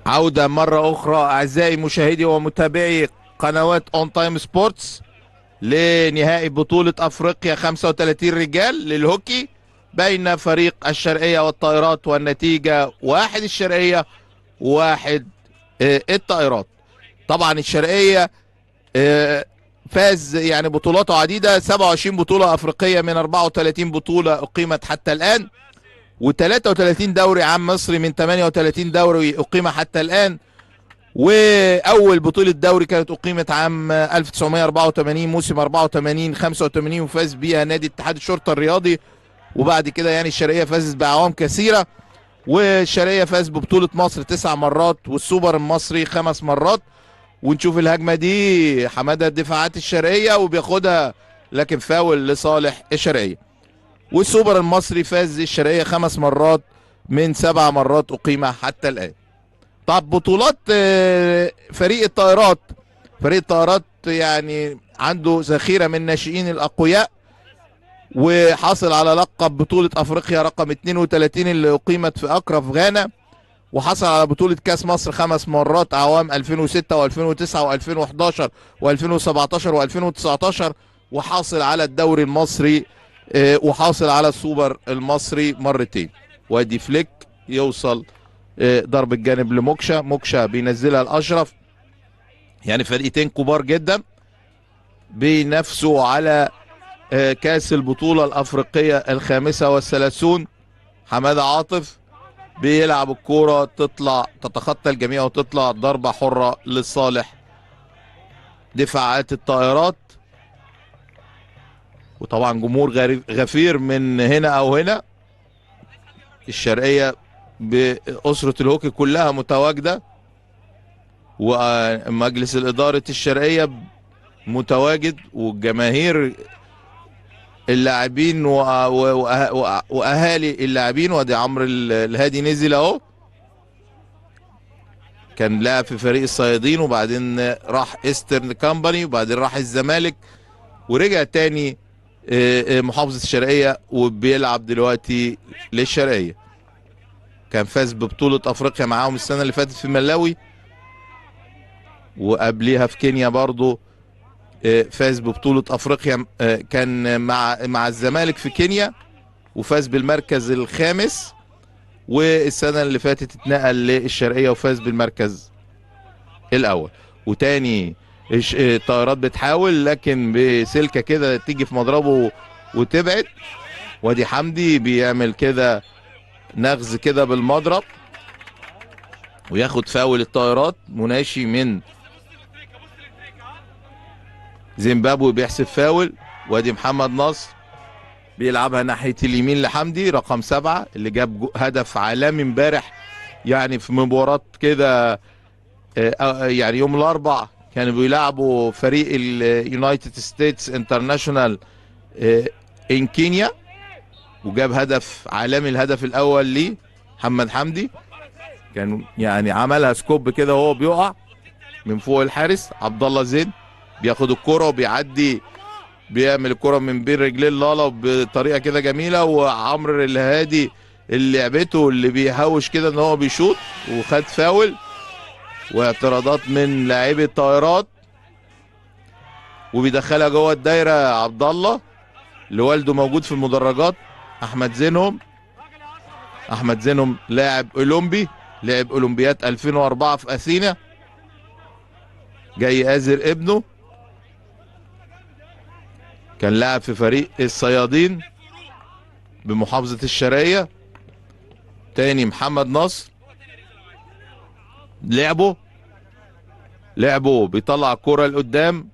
عودة مرة أخرى أعزائي مشاهدي ومتابعي قنوات أون تايم سبورتس لنهائي بطولة أفريقيا 35 رجال للهوكي بين فريق الشرقية والطائرات، والنتيجة 1 الشرقية 1 الطائرات. طبعا الشرقية فاز يعني بطولاته عديدة، 27 بطولة أفريقية من 34 بطولة أقيمت حتى الآن، و33 دوري عام مصري من 38 دوري أقيم حتى الآن. واول بطوله دوري كانت اقيمت عام 1984 موسم 84 85 وفاز بيها نادي اتحاد الشرطه الرياضي. وبعد كده يعني الشرقيه فازت باعوام كثيره، والشرقيه فاز ببطوله مصر 9 مرات والسوبر المصري 5 مرات. ونشوف الهجمه دي، حماده الدفاعات الشرقيه وبياخدها لكن فاول لصالح الشرقيه. والسوبر المصري فاز الشرقيه 5 مرات من 7 مرات اقيم حتى الان. طب بطولات فريق الطائرات، فريق الطائرات يعني عنده ذخيره من الناشئين الاقوياء، وحاصل على لقب بطوله افريقيا رقم 32 اللي اقيمت في اكرا في غانا، وحصل على بطوله كاس مصر 5 مرات اعوام 2006 و2009 و2011 و2017 و2019، وحاصل على الدوري المصري وحاصل على السوبر المصري مرتين. وادي فليك يوصل ضرب الجانب لموكشا، موكشا بينزلها الاشرف. يعني فريقين كبار جدا بينافسوا على كاس البطولة الافريقية الخامسة والثلاثون. حمادة عاطف بيلعب الكورة تطلع تتخطى الجميع وتطلع ضربة حرة لصالح دفاعات الطائرات. وطبعا جمهور غفير من هنا او هنا. الشرقية بأسرة الهوكي كلها متواجدة، ومجلس الإدارة الشرقية متواجد، والجماهير اللاعبين وأهالي اللاعبين. وادي عمرو الهادي نزل اهو، كان لاعب في فريق الصيادين وبعدين راح ايسترن كامباني وبعدين راح الزمالك ورجع تاني محافظة الشرقية وبيلعب دلوقتي للشرقية. كان فاز ببطولة افريقيا معاهم السنة اللي فاتت في ملاوي، وقبليها في كينيا برضو فاز ببطولة افريقيا كان مع الزمالك في كينيا وفاز بالمركز الخامس. والسنة اللي فاتت اتنقل للشرقية وفاز بالمركز الاول. وتاني الطائرات بتحاول لكن بسلكة كده تيجي في مضربه وتبعد. وادي حمدي بيعمل كده نغز كده بالمضرب وياخد فاول الطائرات. مناشي من زيمبابوي بيحسب فاول. وادي محمد نصر بيلعبها ناحية اليمين لحمدي رقم 7 اللي جاب هدف عالمي امبارح، يعني في مباراة كده يعني يوم الاربع كانوا بيلعبوا فريق اليونايتد ستيتس انترناشونال ان كينيا، وجاب هدف عالمي الهدف الاول ليه محمد حمدي. كان يعني عملها سكوب كده وهو بيقع من فوق الحارس. عبد الله زين بياخد الكرة وبيعدي بيعمل الكرة من بين رجلين لالا بطريقة كده جميلة. وعمرو الهادي اللي لعبته اللي بيهوش كده ان هو بيشوط وخد فاول. واعتراضات من لاعبي الطائرات وبيدخلها جوه الدايرة عبد الله اللي والده موجود في المدرجات. احمد زينهم لاعب اولمبي، لعب اولمبياد 2004 في اثينا، جاي ازر ابنه، كان لاعب في فريق الصيادين بمحافظة الشرقية. تاني محمد نصر لعبه بيطلع الكرة لقدام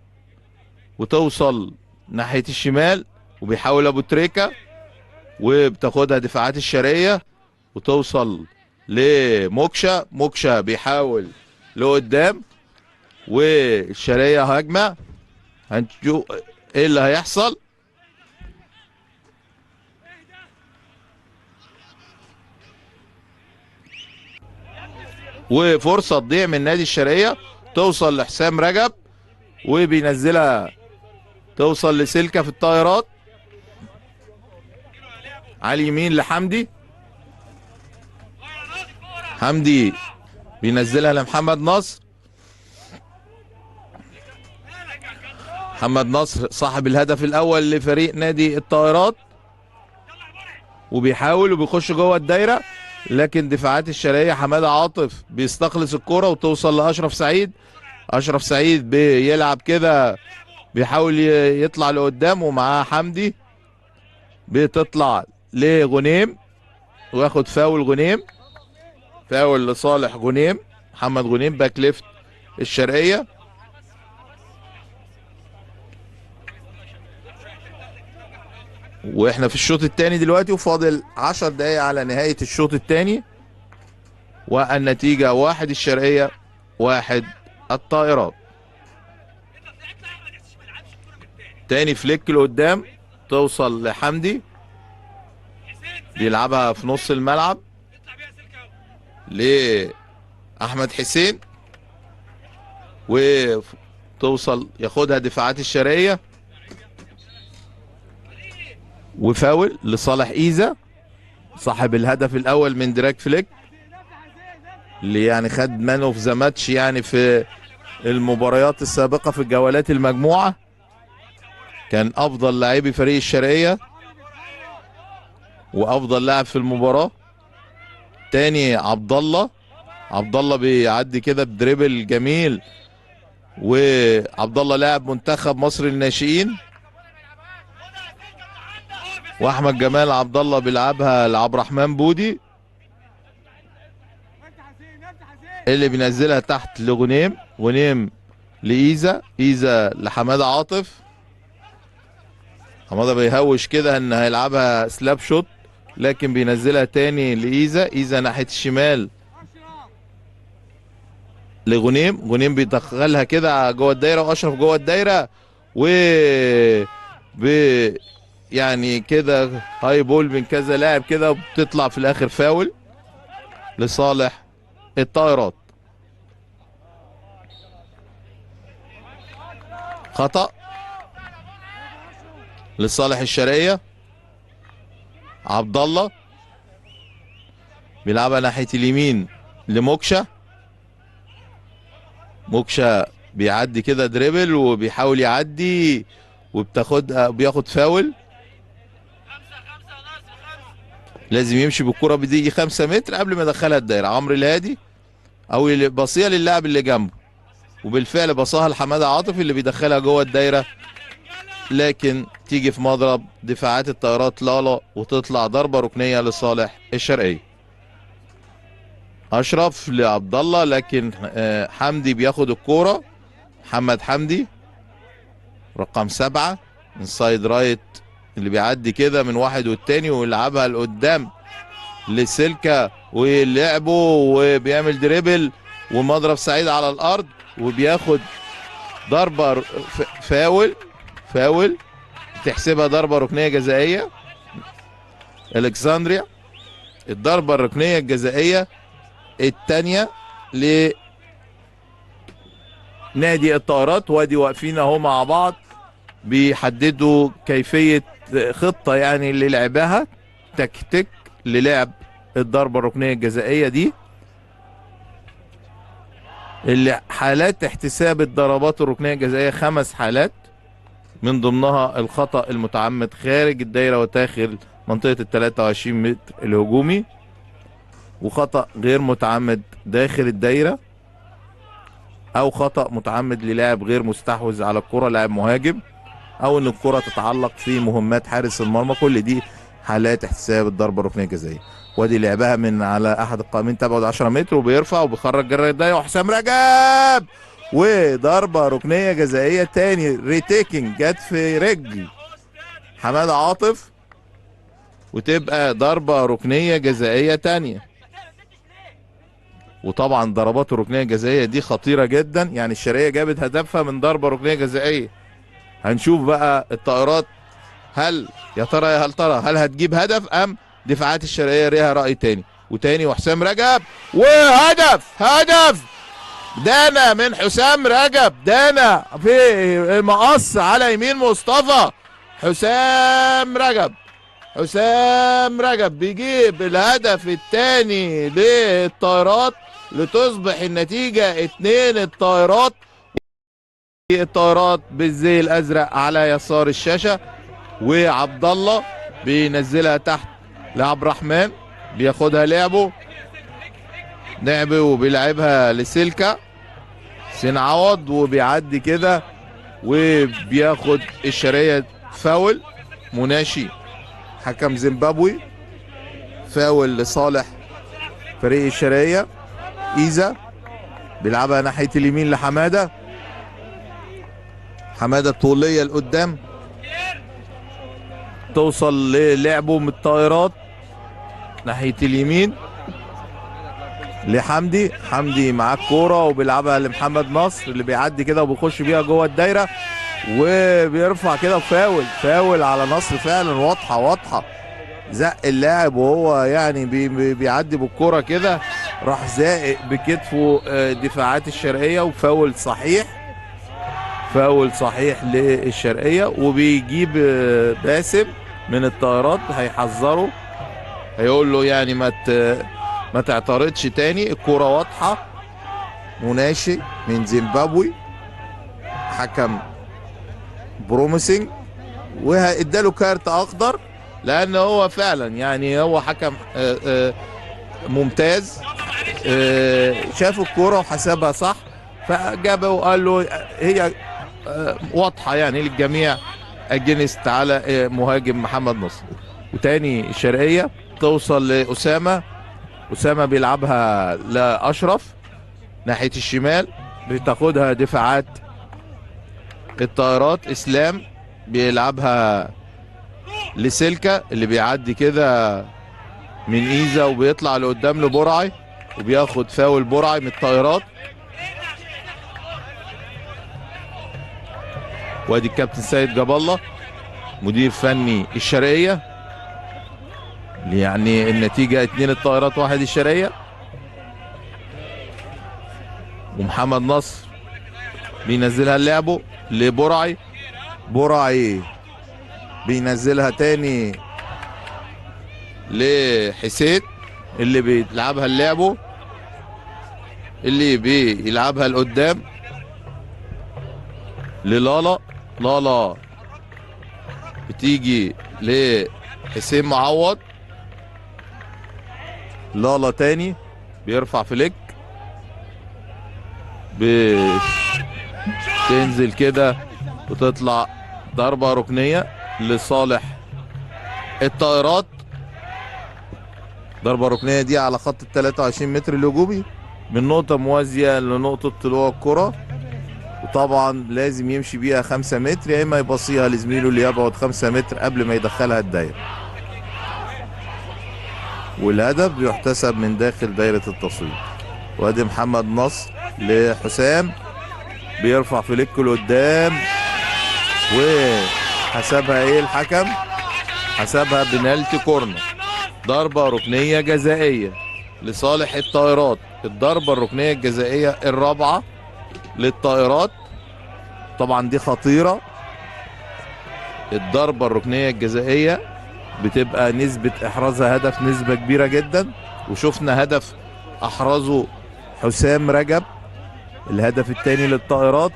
وتوصل ناحية الشمال، وبيحاول ابو تريكة وبتاخدها دفاعات الشرقية وتوصل موكشا بيحاول لقدام، والشرقية هجمة. هنشوف ايه اللي هيحصل. وفرصة تضيع من نادي الشرقية توصل لحسام رجب وبينزلها توصل لسلكة في الطائرات على اليمين لحمدي. حمدي بينزلها لمحمد نصر. محمد نصر صاحب الهدف الاول لفريق نادي الطائرات، وبيحاول وبيخش جوه الدايره، لكن دفاعات الشرقيه حماده عاطف بيستخلص الكره وتوصل لاشرف سعيد. اشرف سعيد بيلعب كده، بيحاول يطلع لقدام ومعاه حمدي، بتطلع لغنيم وياخد فاول غنيم، فاول لصالح غنيم، محمد غنيم باك ليفت الشرقيه. واحنا في الشوط الثاني دلوقتي، وفاضل 10 دقايق على نهايه الشوط الثاني، والنتيجه 1 الشرقيه 1 الطائرات. تاني فليك لقدام، توصل لحمدي، بيلعبها في نص الملعب لأحمد حسين، وتوصل ياخدها دفاعات الشرقية، وفاول لصالح إيزا صاحب الهدف الأول من دراك فليك، اللي يعني خد مان اوف ذا ماتش يعني في المباريات السابقة في الجولات المجموعة، كان أفضل لاعبي فريق الشرقية وأفضل لاعب في المباراة. تاني عبد الله بيعدي كده بدريبل جميل، وعبد الله لاعب منتخب مصر للناشئين، واحمد جمال عبد الله بيلعبها لعبد الرحمن بودي اللي بينزلها تحت لغنيم، غنيم لايزا، ايزا لحماده عاطف، حماده بيهوش كده ان هيلعبها سلاب شوت، لكن بينزلها تاني لايزا، ايزا ناحيه الشمال لغنيم، غنيم بيدخلها كده جوه الدايره، واشرف جوه الدايره، و يعني كده هاي بول من كذا لاعب كده، وبتطلع في الاخر فاول لصالح الطائرات. خطأ لصالح الشرقية. عبد الله بيلعبها ناحية اليمين لموكشا، موكشا بيعدي كده دريبل وبيحاول يعدي، بياخد فاول، لازم يمشي بالكرة بديجي 5 متر قبل ما يدخلها الدايرة. عمرو الهادي او باصيها للاعب اللي جنبه، وبالفعل باصاها لحماده عاطف اللي بيدخلها جوه الدايره، لكن تيجي في مضرب دفاعات الطائرات لالا، وتطلع ضربه ركنيه لصالح الشرقيه. اشرف لعبد الله، لكن حمدي بياخد الكوره، محمد حمدي رقم 7 من سايد رايت، اللي بيعدي كده من واحد والتاني ويلعبها لقدام لسلكة، ولعبه وبيعمل دريبل ومضرب سعيد على الارض، وبياخد ضربة فاول تحسبها ضربة ركنية جزائية الكسندريا. الضربة الركنية الجزائية الثانية لنادي الطائرات، وادي واقفين اهو مع بعض بيحددوا كيفية خطة يعني اللي لعبها، تكتيك للعب الضربة الركنية الجزائية دي، اللي حالات احتساب الضربات الركنية الجزائية 5 حالات، من ضمنها الخطأ المتعمد خارج الدايرة وداخل منطقة ال 23 متر الهجومي، وخطأ غير متعمد داخل الدايرة، او خطأ متعمد للاعب غير مستحوذ على الكرة، لاعب مهاجم، او ان الكرة تتعلق في مهمات حارس المرمى. كل دي حالات احتساب الضربة الركنية الجزائية. وادي لعبها من على احد القائمين، تبعد 10 متر وبيرفع وبيخرج جرة الدايرة، وحسام رجب، وضربة ركنية جزائية تاني ريتيكنج جت في رجل حمادة عاطف، وتبقى ضربة ركنية جزائية تانية. وطبعا ضربات الركنية الجزائية دي خطيرة جدا، يعني الشرقية جابت هدفها من ضربة ركنية جزائية. هنشوف بقى الطائرات هل هل هتجيب هدف، ام دفاعات الشرقية ليها رأي تاني. وتاني وحسام رجب، هدف دانا من حسام رجب، دانا في المقص على يمين مصطفى. حسام رجب بيجيب الهدف الثاني للطائرات لتصبح النتيجة 2 الطائرات. الطائرات بالزي الازرق على يسار الشاشة، وعبد الله بينزلها تحت لعبد الرحمن، بياخدها لعبه وبيلعبها لسلكة سين عوض، وبيعدي كده وبياخد الشرقية فاول. مناشي حكم زيمبابوي، فاول لصالح فريق الشرقية. ايزا بيلعبها ناحية اليمين لحمادة، حمادة طولية لقدام، توصل للعبه من الطائرات ناحية اليمين لحمدي. حمدي معاه الكورة وبيلعبها لمحمد نصر اللي بيعدي كده وبيخش بيها جوه الدايرة وبيرفع كده. فاول على نصر فعلا، واضحة زق اللاعب وهو يعني بيعدي بالكورة كده، راح زائق بكتفه دفاعات الشرقية، وفاول صحيح للشرقية. وبيجيب باسم من الطائرات هيحذره، هيقول له يعني ما تعترضش تاني، الكورة واضحة. مناشي من زيمبابوي حكم بروميسنج، واداله كارت اخضر لان هو فعلا يعني هو حكم ممتاز، شاف الكورة وحسبها صح، فجابه وقال له هي واضحة يعني للجميع اجنست على مهاجم محمد نصر. وتاني الشرقية توصل لأسامة، أسامة بيلعبها لأشرف ناحية الشمال، بتاخدها دفاعات الطائرات. إسلام بيلعبها لسلكة اللي بيعدي كده من إيزا وبيطلع لقدام لبرعي، وبياخد فاول برعي من الطائرات. وادي الكابتن سيد جاب الله مدير فني الشرقية، يعني النتيجة 2 الطائرات 1 الشرقية. ومحمد نصر بينزلها لعبه لبرعي، برعي بينزلها تاني لحسين اللي بيلعبها لعبه، اللي بيلعبها لقدام للالا. لالا بتيجي لحسين معوض، لالا تاني بيرفع فليك، بتنزل كده وتطلع ضربة ركنية لصالح الطائرات. ضربة ركنية دي على خط ال 23 متر الهجومي من نقطة موازية لنقطة طلوع الكرة، وطبعا لازم يمشي بيها 5 متر يا اما يبصيها لزميله اللي يبعد 5 متر قبل ما يدخلها الدايرة، والهدف بيحتسب من داخل دايرة التصويت. وادي محمد نصر لحسام بيرفع فليك لقدام، وحسبها ايه الحكم؟ حسبها بنالتي كورنر، ضربة ركنية جزائية لصالح الطائرات. الضربة الركنية الجزائية الرابعة للطائرات، طبعا دي خطيرة. الضربة الركنية الجزائية بتبقى نسبة احرازها هدف نسبة كبيرة جدا، وشفنا هدف احرزه حسام رجب الهدف الثاني للطائرات.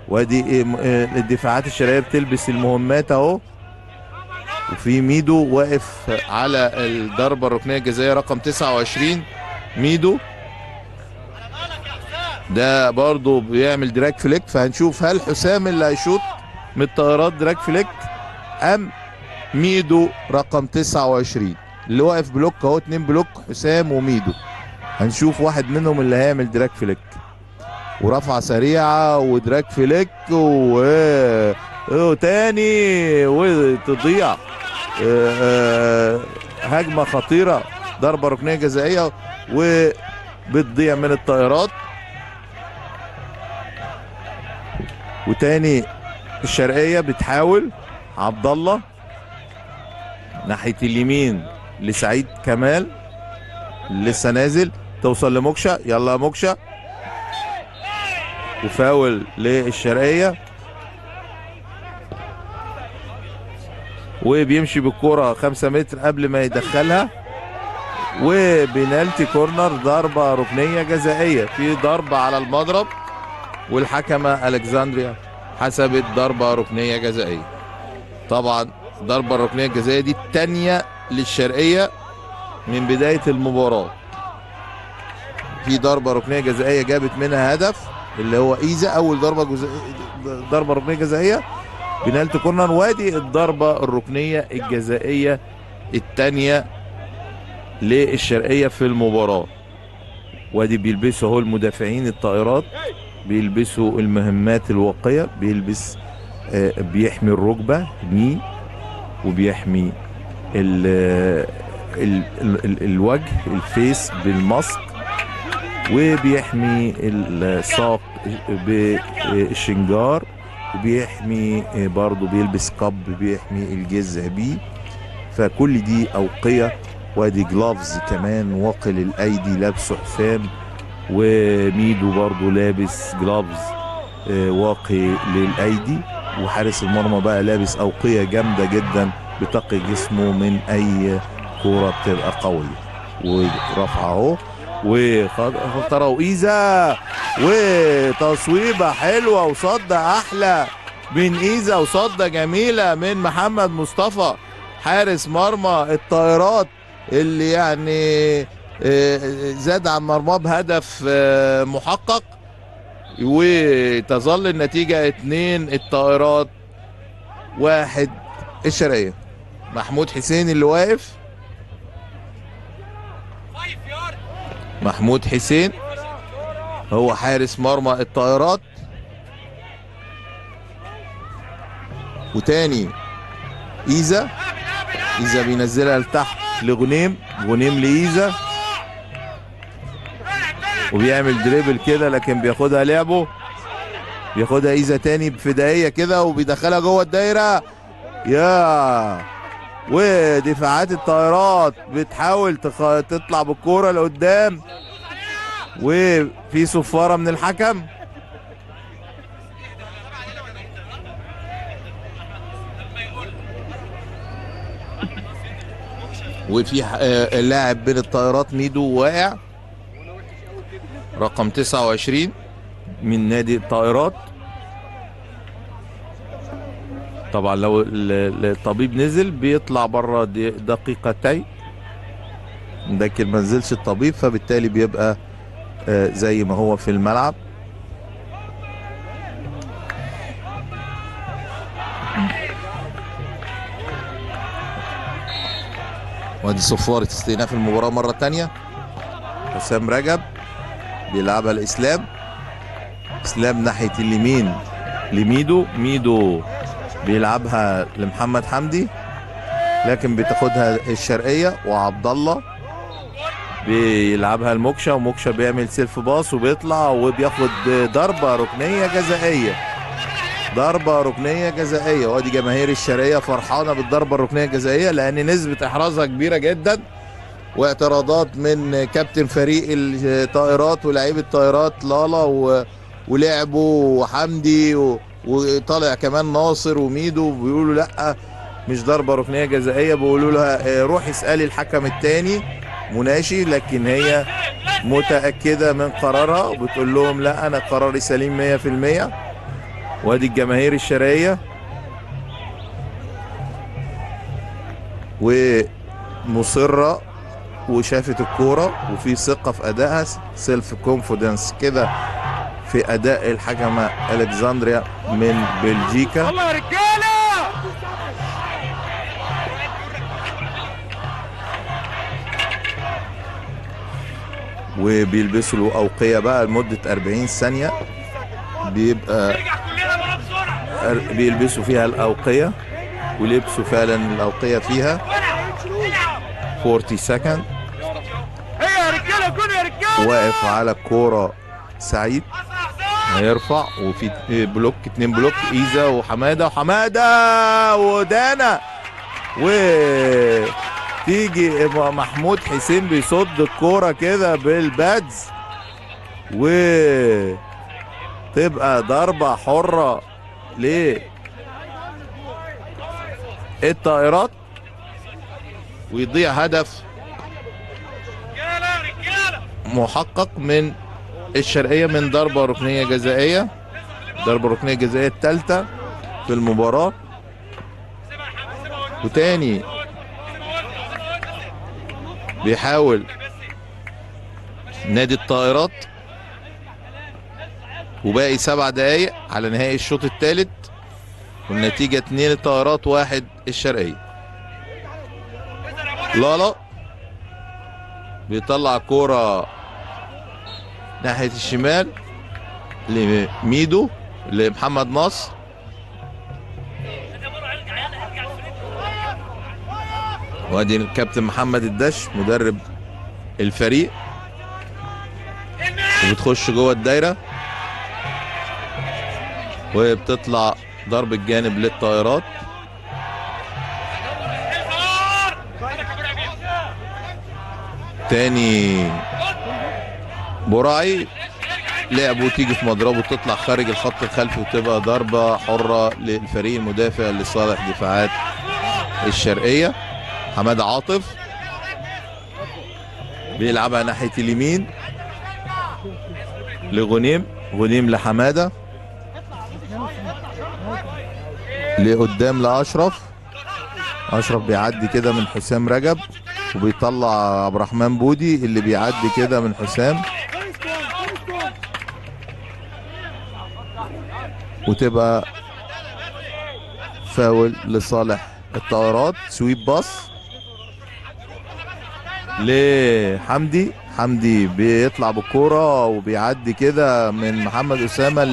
وادي الدفاعات الشرقية بتلبس المهمات اهو، وفي ميدو واقف على الضربة الركنية الجزائية رقم 29. ميدو ده برضو بيعمل دراج فليك، فهنشوف هل حسام اللي هيشوط من الطائرات دراج فليك ام ميدو رقم 29 اللي واقف بلوك اهو. 2 بلوك حسام وميدو، هنشوف واحد منهم اللي هيعمل دراج فليك. ورفعة سريعة ودراج فليك وتاني وتضيع هجمة خطيرة، ضربة ركنية جزائية وبتضيع من الطائرات. وتاني الشرقية بتحاول، عبد الله ناحية اليمين لسعيد كمال لسه نازل، توصل لموكشا، يلا موكشا، وفاول للشرقية، وبيمشي بالكرة 5 متر قبل ما يدخلها، وبنالتي كورنر، ضربة ركنية جزائية. في ضربة على المضرب والحكمة ألكسندريا حسبت ضربة ركنية جزائية. طبعا ضربة الركنية الجزائية دي الثانية للشرقية من بداية المباراة. في ضربة ركنية جزائية جابت منها هدف اللي هو إيزا، أول ضربة ركنية جزائية بنالتي كورنر. وادي الضربة الركنية الجزائية الثانية للشرقية في المباراة. وادي بيلبسوا اهو المدافعين الطائرات، بيلبسوا المهمات الواقية، بيلبس بيحمي الركبة ني، وبيحمي الوجه الفيس بالماسك، وبيحمي الساق بالشنجار، وبيحمي برضه بيلبس قب بيحمي الجذع بيه. فكل دي أوقية. وادي جلافز كمان واقي للأيدي لابسه حسام، وميدو برضه لابس جلافز واقي للأيدي. وحارس المرمى بقى لابس أوقية جامدة جدا بتقي جسمه من أي كورة بتبقى قوية. ورفع اهو واختاروا إيزا، وتصويبة حلوة وصدة أحلى من إيزا، وصدة جميلة من محمد مصطفى حارس مرمى الطائرات اللي يعني زاد عن مرماه بهدف محقق. وتظل النتيجة 2 الطائرات 1 الشرقية. محمود حسين اللي واقف، محمود حسين هو حارس مرمى الطائرات. وتاني إيزا بينزلها لتحت لغنيم، غنيم لإيزا، وبيعمل دريبل كده لكن بياخدها لعبه، بياخدها إيزا تاني بفدائية كده وبيدخلها جوه الدايرة. يا ودفاعات الطائرات بتحاول تطلع بالكورة لقدام، وفي صفارة من الحكم. وفي لاعب بين الطائرات ميدو واقع، رقم 29 من نادي الطائرات. طبعا لو الطبيب نزل بيطلع بره دقيقتين، لكن ما نزلش الطبيب فبالتالي بيبقى زي ما هو في الملعب. وادي صفارة استئناف المباراة مرة تانية. حسام رجب بيلعبها لإسلام، إسلام ناحية اليمين لميدو، ميدو بيلعبها لمحمد حمدي لكن بتاخدها الشرقية، وعبد الله بيلعبها لموكشا، وموكشا بيعمل سيلف باص وبيطلع وبياخد ضربة ركنية جزائية، ضربة ركنية جزائية. وادي جماهير الشرقية فرحانة بالضربة الركنية الجزائية لأن نسبة إحرازها كبيرة جدا، واعتراضات من كابتن فريق الطائرات ولاعيب الطائرات لالا ولعبوا وحمدي وطالع كمان ناصر وميدو بيقولوا لا مش ضربة ركنية جزائية. بيقولوا لها روح اسألي الحكم التاني مناشي، لكن هي متأكدة من قرارها وبتقول لهم لا أنا قراري سليم 100%. وادي الجماهير الشرقية ومصرة وشافت الكورة وفي ثقة في أدائها، سيلف كونفيدنس كده في أداء الحكمة ألكسندريا من بلجيكا. الله يا رجالة. وبيلبسوا له أوقية بقى لمدة 40 ثانية، بيبقى بيلبسوا فيها الأوقية، ولبسوا فعلا الأوقية فيها 40 سكند. واقف على الكورة سعيد هيرفع، وفي بلوك 2 بلوك إيزا وحمادة ودانا، وتيجي محمود حسين بيصد الكورة كده بالبادز وتبقى ضربة حرة للطائرات ويضيع هدف محقق من الشرقية من ضربة ركنية جزائية، ضربة ركنية جزائية الثالثة في المباراة. وتاني بيحاول نادي الطائرات، وباقي 7 دقايق على نهاية الشوط الثالث، والنتيجة 2 الطائرات 1 الشرقية. لالا بيطلع كورة ناحية الشمال لميدو لمحمد نصر، وادي الكابتن محمد الدش مدرب الفريق، وبتخش جوه الدايرة وبتطلع ضرب الجانب للطائرات. تاني براعي لعبه تيجي في مضربه تطلع خارج الخط الخلفي، وتبقى ضربة حرة للفريق المدافع لصالح دفاعات الشرقية. حمادة عاطف بيلعبها ناحية اليمين لغنيم، غنيم لحمادة، لقدام لأشرف، أشرف بيعدي كده من حسام رجب، وبيطلع عبد الرحمن بودي اللي بيعدي كده من حسام، وتبقى فاول لصالح الطائرات. سويب باص لحمدي، حمدي بيطلع بالكوره وبيعدي كده من محمد اسامه،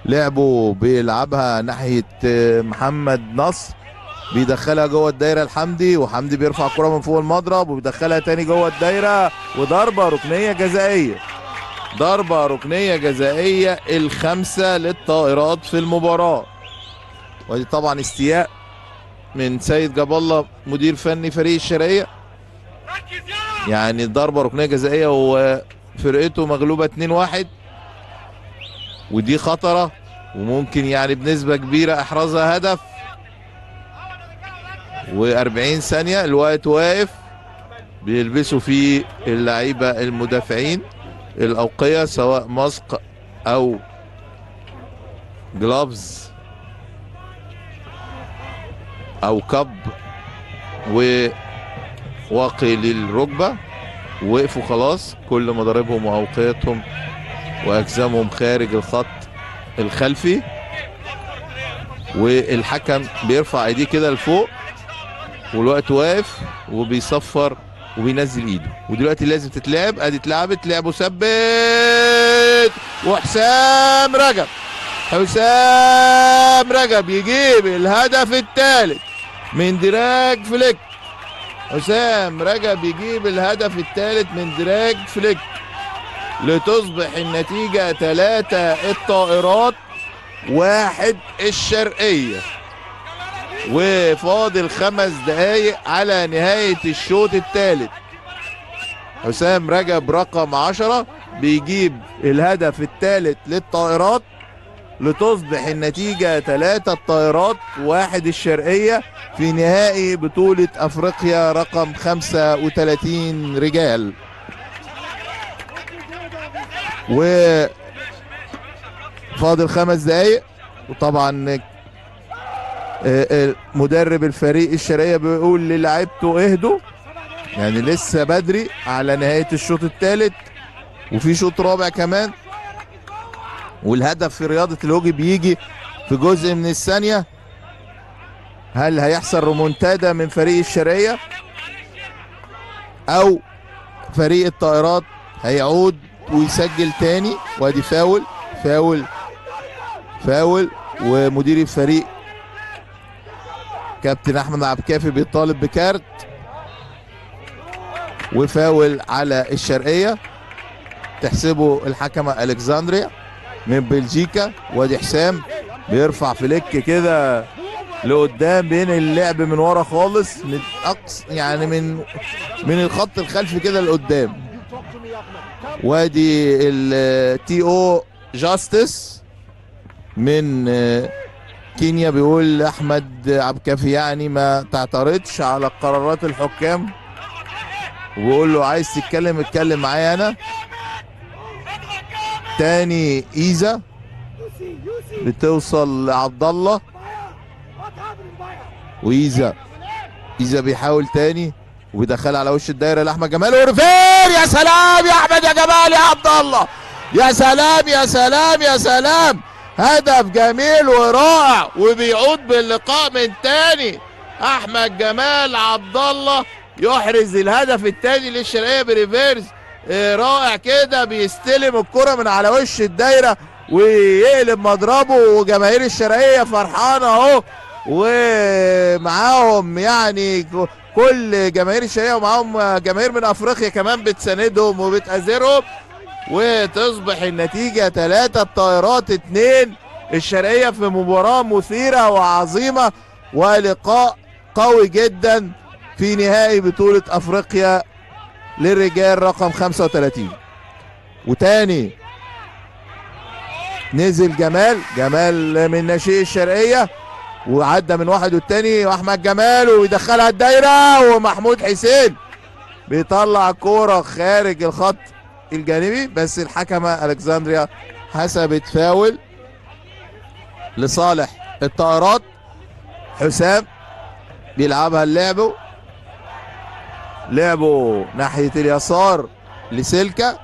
لعبه بيلعبها ناحيه محمد نصر، بيدخلها جوه الدايره لحمدي، وحمدي بيرفع الكوره من فوق المضرب وبيدخلها تاني جوه الدايره، وضربه ركنيه جزائيه، ضربه ركنيه جزائيه الخامسه للطائرات في المباراه. ودي طبعا استياء من سيد جاب الله مدير فني فريق الشرقيه، يعني ضربه ركنيه جزائيه وفرقته مغلوبه 2-1، ودي خطره وممكن يعني بنسبه كبيره احرازها هدف. و40 ثانيه الوقت واقف، بيلبسوا فيه اللعيبه المدافعين الاوقيه سواء ماسك او جلافز او كب وواقي للركبه، وقفوا خلاص كل مضاربهم واوقيتهم واجزامهم خارج الخط الخلفي، والحكم بيرفع ايديه كده لفوق والوقت واقف وبيصفر وبينزل ايده. ودلوقتي لازم تتلعب، ادي اتلعبت، لعبه ثبت، وحسام رجب، حسام رجب يجيب الهدف الثالث من دراج فليك، حسام رجب يجيب الهدف الثالث من دراج فليك، لتصبح النتيجة 3 الطائرات 1 الشرقية، وفاضل 5 دقايق على نهاية الشوط الثالث. حسام رجب رقم 10 بيجيب الهدف الثالث للطائرات، لتصبح النتيجة 3 الطائرات 1 الشرقية في نهائي بطولة أفريقيا رقم 35 رجال. وفاضل 5 دقايق، وطبعا مدرب الفريق الشرقية بيقول للاعيبته اهدوا، يعني لسه بدري على نهاية الشوط الثالث وفي شوط رابع كمان، والهدف في رياضة الهوجي بيجي في جزء من الثانية. هل هيحصل رومونتادا من فريق الشرقية او فريق الطائرات هيعود ويسجل تاني؟ وادي فاول فاول فاول، ومدير الفريق كابتن احمد عبد الكافي بيطالب بكارت، وفاول على الشرقية تحسبه الحكمة الكسندريا من بلجيكا. وادي حسام بيرفع فليك كده لقدام بين اللعب من ورا خالص، من يعني من الخط الخلفي كده لقدام. وادي التي او جاستس من كينيا بيقول احمد عبد الكافي يعني ما تعترضش على قرارات الحكام، وبيقول له عايز تتكلم اتكلم معايا انا. تاني ايزا بتوصل لعبد الله، وايزا بيحاول تاني وبيدخلها على وش الدايره لاحمد جمال ورفير. يا سلام يا احمد يا جمال يا عبد الله، يا سلام يا سلام يا سلام، هدف جميل ورائع وبيعود باللقاء من تاني. احمد جمال عبد الله يحرز الهدف الثاني للشرقيه بريفيرز رائع كده، بيستلم الكره من على وش الدايره ويقلب مضربه، وجماهير الشرقيه فرحانه اهو، ومعاهم يعني كل جماهير الشرقيه، ومعاهم جماهير من افريقيا كمان بتساندهم وبتأزرهم، وتصبح النتيجه 3 الطائرات 2. الشرقيه في مباراه مثيره وعظيمه ولقاء قوي جدا في نهائي بطولة افريقيا للرجال رقم 35. وتاني نزل جمال من ناشئ الشرقية وعدى من واحد والتاني، واحمد جمال ويدخلها الدايرة، ومحمود حسين بيطلع كورة خارج الخط الجانبي، بس الحكمة الكسندريا حسبت فاول لصالح الطائرات. حسام بيلعبها لعبه ناحية اليسار لسلكة،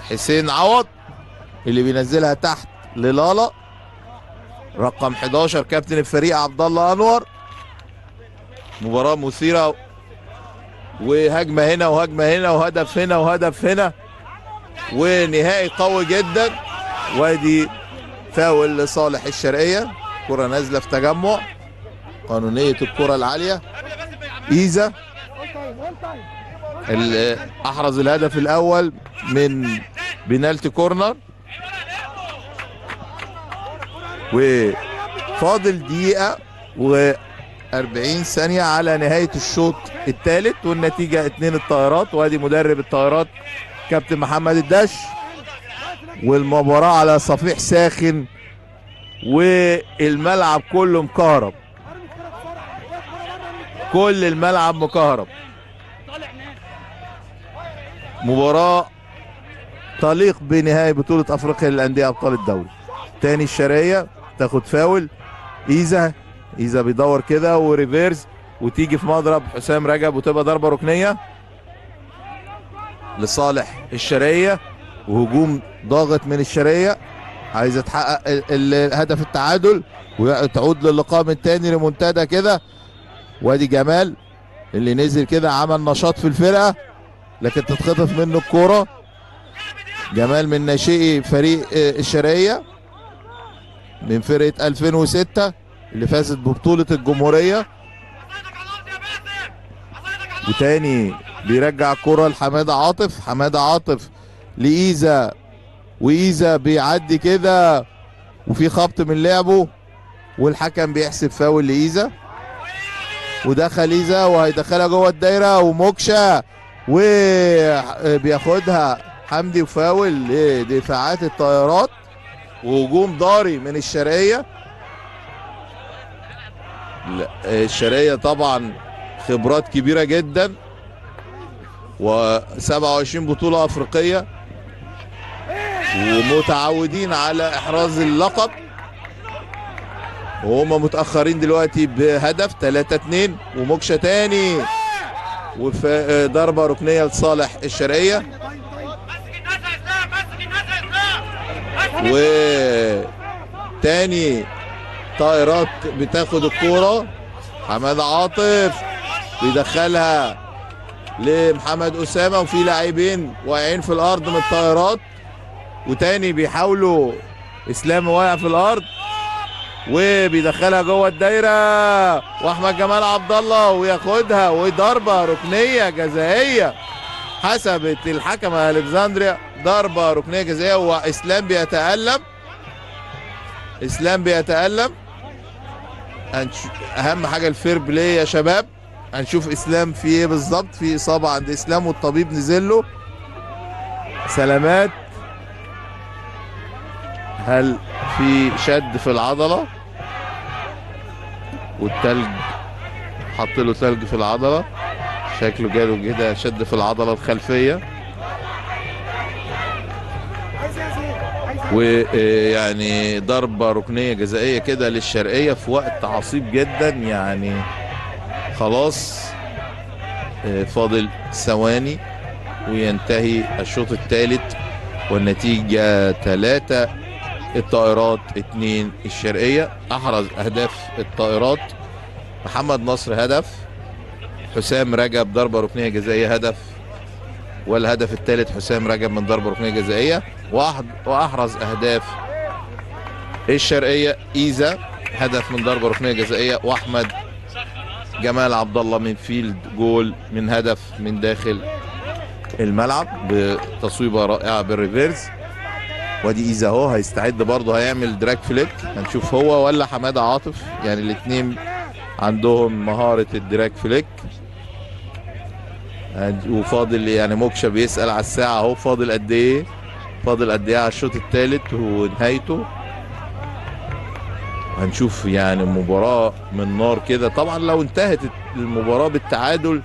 حسين عوض اللي بينزلها تحت للالا رقم 11 كابتن الفريق عبد الله انور. مباراة مثيرة وهجمة هنا وهجمة هنا وهدف هنا وهدف هنا، ونهائي قوي جدا. وادي فاول لصالح الشرقية، كرة نازلة في تجمع، قانونية الكرة العالية. ايزا اللي احرز الهدف الاول من بنالتي كورنر، وفاضل دقيقة و40 ثانية على نهاية الشوط الثالث، والنتيجة 2 الطائرات. وادي مدرب الطائرات كابتن محمد الدش، والمباراة على صفيح ساخن والملعب كله مكهرب، كل الملعب مكهرب. مباراة تليق بنهائي بطولة افريقيا للأندية ابطال الدوري. تاني الشرقية تاخد فاول، ايزا بيدور كده وريفيرز، وتيجي في مضرب حسام رجب وتبقى ضربة ركنية لصالح الشرقية، وهجوم ضاغط من الشرقية عايزة تحقق الهدف التعادل وتعود للقاء من تاني ريمونتادا كده. وادي جمال اللي نزل كده عمل نشاط في الفرقة، لكن تتخطف منه الكورة. جمال من ناشئي فريق الشرقية من فرقة 2006 اللي فازت ببطولة الجمهورية. وتاني بيرجع الكرة لحمادة عاطف لإيزا، وإيزا بيعدي كده وفي خبط من لعبه، والحكم بيحسب فاول لإيزا، ودخل إيزا وهيدخلها جوه الدايرة، وموكشا وبياخدها حمدي، وفاول لدفاعات الطائرات، وهجوم ضاري من الشرقية. الشرقية طبعا خبرات كبيرة جدا، و27 بطولة أفريقية، ومتعودين على إحراز اللقب، وهم متأخرين دلوقتي بهدف 3-2. وموكشا تاني وفي ضربة ركنية لصالح الشرقية، وتاني طائرات بتاخد الكورة. حمادة عاطف بيدخلها لمحمد أسامة، وفي لاعبين واقعين في الأرض من الطائرات، وتاني بيحاولوا إسلام واقع في الأرض وبيدخلها جوه الدايرة، وأحمد جمال عبد الله وياخدها، وضربة ركنية جزائية حسبت الحكمة الكسندريا، ضربة ركنية جزائية. وإسلام بيتألم. أهم حاجة الفير بلاي يا شباب. هنشوف إسلام في إيه بالظبط، في إصابة عند إسلام والطبيب نزل له. سلامات، هل في شد في العضلة؟ والتلج حط له ثلج في العضلة. شكله جاله كده شد في العضلة الخلفية، ويعني ضربة ركنية جزائية كده للشرقية في وقت عصيب جدا. يعني خلاص فاضل ثواني وينتهي الشوط الثالث، والنتيجة 3 الطائرات 2 الشرقية. أحرز أهداف الطائرات محمد نصر هدف، حسام رجب ضربة ركنية جزائية هدف، والهدف الثالث حسام رجب من ضربة ركنية جزائية. وأحرز أهداف الشرقية إيزا هدف من ضربة ركنية جزائية، وأحمد جمال عبد الله من فيلد جول من هدف من داخل الملعب بتصويبة رائعة بالريفيرز. وادي إيزا اهو هيستعد برضه، هيعمل دراج فليك، هنشوف هو ولا حمادة عاطف، يعني الاثنين عندهم مهارة الدراج فليك. وفاضل يعني موكشا بيسأل على الساعة اهو، فاضل قد ايه؟ فاضل قد ايه على الشوط الثالث ونهايته؟ هنشوف يعني مباراة من نار كده. طبعا لو انتهت المباراة بالتعادل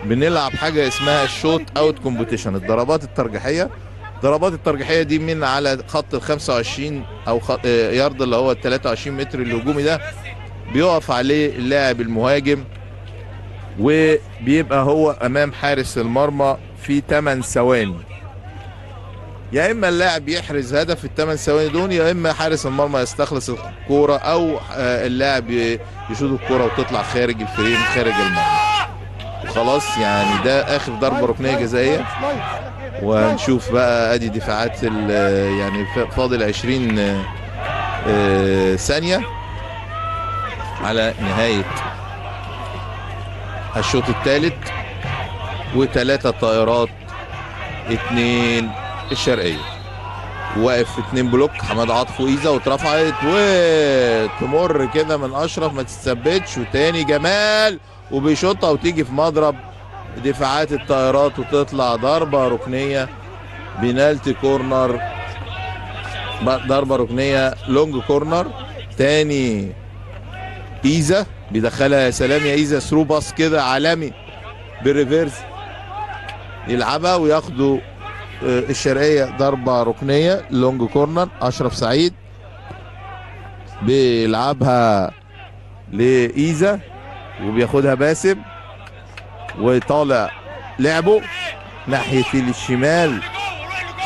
بنلعب حاجة اسمها الشوت اوت كومبيتيشن، الضربات الترجيحية. الضربات الترجيحية دي من على خط ال 25 او يارد اللي هو ال 23 متر الهجومي ده، بيقف عليه اللاعب المهاجم وبيبقى هو امام حارس المرمى في 8 ثواني. يا اما اللاعب يحرز هدف في ال8 ثواني دول، يا اما حارس المرمى يستخلص الكوره، او اللاعب يشوط الكوره وتطلع خارج الفريم خارج المرمى. وخلاص يعني ده اخر ضربه ركنيه جزائيه. وهنشوف بقى ادي دفاعات يعني فاضل 20 ثانيه على نهايه الشوط الثالث، و3 طائرات 2 الشرقية. واقف 2 بلوك حماد عاطف وإيزا، واترفعت وتمر كده من أشرف ما تتثبتش، وتاني جمال وبيشوطها وتيجي في مضرب دفاعات الطائرات وتطلع ضربة ركنية بنالتي كورنر، ضربة ركنية لونج كورنر. تاني إيزا بيدخلها، يا سلام يا إيزا، ثرو باص كده عالمي بالريفيرز يلعبها وياخدوا الشرقية ضربة ركنية لونج كورنر. أشرف سعيد بيلعبها لإيزا وبياخدها باسم، وطالع لعبه ناحية الشمال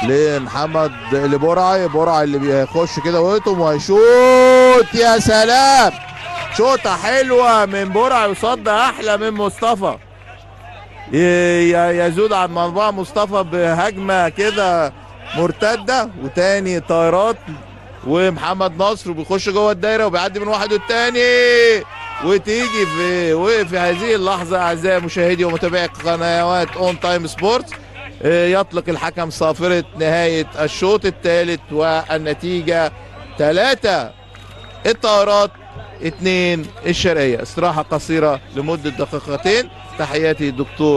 لمحمد لبرعي، برعي اللي بيخش كده ويقطم وهيشوط. يا سلام، شوطة حلوة من برعي وصد أحلى من مصطفى. يزود عن مربع مصطفى بهجمه كده مرتده، وتاني طائرات ومحمد نصر وبيخش جوه الدايره وبيعدي من واحد والتاني، وتيجي في هذه اللحظه اعزائي مشاهدي ومتابعي قنوات اون تايم سبورتس يطلق الحكم صافره نهايه الشوط الثالث، والنتيجه 3 الطائرات 2 الشرقيه. استراحه قصيره لمده دقيقتين. تحياتي دكتور